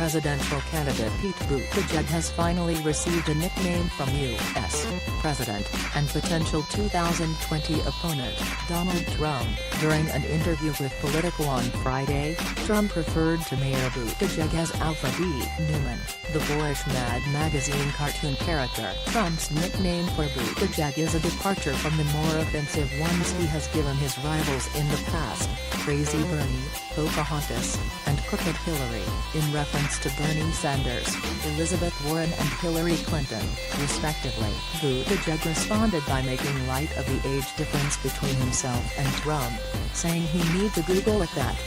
presidential candidate Pete Buttigieg has finally received a nickname from U.S. President and potential 2020 opponent, Donald Trump. During an interview with Politico on Friday, Trump referred to Mayor Buttigieg as Alfred E. Newman, the boyish Mad magazine cartoon character. Trump's nickname for Buttigieg is a departure from the more offensive ones he has given his rivals in the past, Crazy Bernie, Pocahontas, and Crooked Hillary, in reference to Bernie Sanders, Elizabeth Warren and Hillary Clinton, respectively. Buttigieg responded by making light of the age difference between himself and Trump, saying he need to Google it that,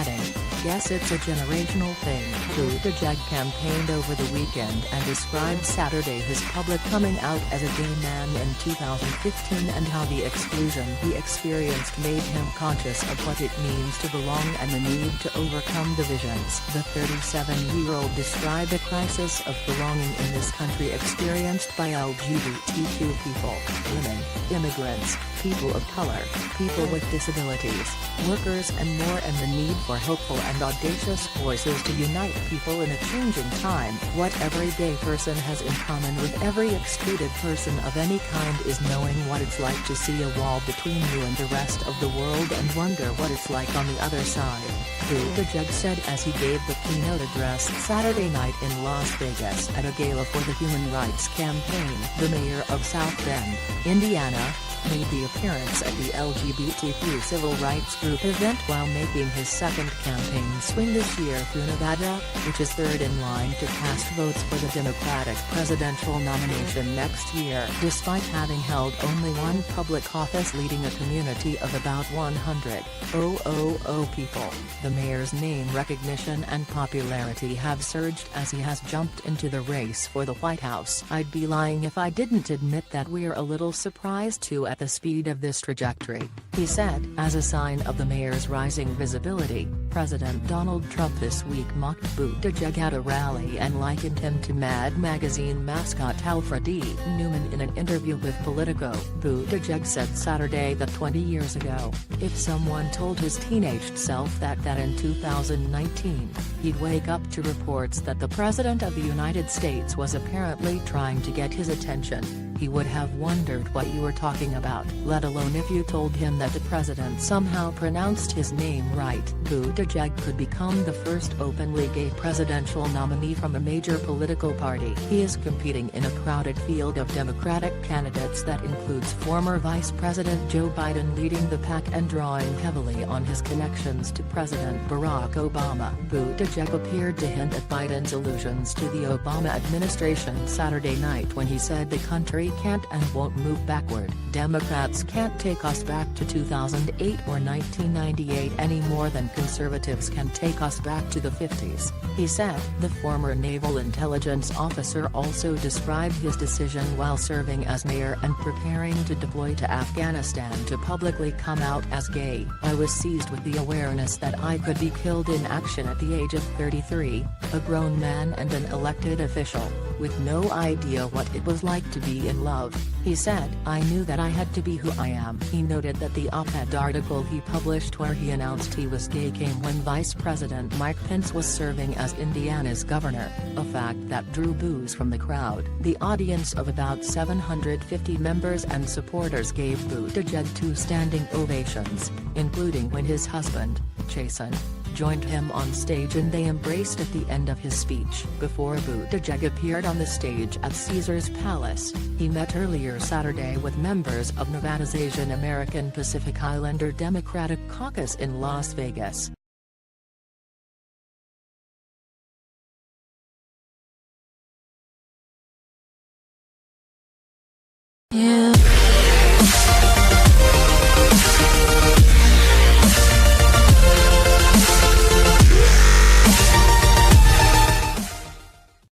adding, "Guess it's a generational thing." Buttigieg campaigned over the weekend and described Saturday his public coming out as a gay man in 2015 and how the exclusion he experienced made him conscious of what it means to belong and the need to overcome divisions. The 37-year-old described a crisis of belonging in this country experienced by LGBTQ people, women, immigrants, people of color, people with disabilities, workers and more, and the need for hopeful and audacious voices to unite people in a changing time. What every gay person has in common with every excluded person of any kind is knowing what it's like to see a wall between you and the rest of the world and wonder what it's like on the other side, Buttigieg said as he gave the keynote address Saturday night in Las Vegas at a gala for the Human Rights Campaign. The mayor of South Bend, Indiana, made the appearance at the LGBTQ civil rights group event while making his second campaign swing this year through Nevada, which is third in line to cast votes for the Democratic presidential nomination next year. Despite having held only one public office leading a community of about 100,000 people, the mayor's name recognition and popularity have surged as he has jumped into the race for the White House. "I'd be lying if I didn't admit that we're a little surprised too at the speed of this trajectory," he said. As a sign of the mayor's rising visibility, President Donald Trump this week mocked Buttigieg at a rally and likened him to Mad magazine mascot Alfred E. Newman in an interview with Politico. Buttigieg said Saturday that 20 years ago, if someone told his teenage self that in 2019, he'd wake up to reports that the President of the United States was apparently trying to get his attention, he would have wondered what you were talking about, let alone if you told him that the president somehow pronounced his name right. Buttigieg could become the first openly gay presidential nominee from a major political party. He is competing in a crowded field of Democratic candidates that includes former Vice President Joe Biden leading the pack and drawing heavily on his connections to President Barack Obama. Buttigieg appeared to hint at Biden's allusions to the Obama administration Saturday night when he said the country can't and won't move backward. "Democrats can't take us back to 2008 or 1998 any more than conservatives can take us back to the 50s, he said. The former naval intelligence officer also described his decision while serving as mayor and preparing to deploy to Afghanistan to publicly come out as gay. "I was seized with the awareness that I could be killed in action at the age of 33, a grown man and an elected official, with no idea what it was like to be in love," he said. "I knew that I had to be who I am." He noted that the op-ed article he published where he announced he was gay came when Vice President Mike Pence was serving as Indiana's governor, a fact that drew boos from the crowd. The audience of about 750 members and supporters gave Buttigieg 2 standing ovations, including when his husband, Jason, joined him on stage and they embraced at the end of his speech. Before Buttigieg appeared on the stage at Caesar's Palace, he met earlier Saturday with members of Nevada's Asian American Pacific Islander Democratic Caucus in Las Vegas.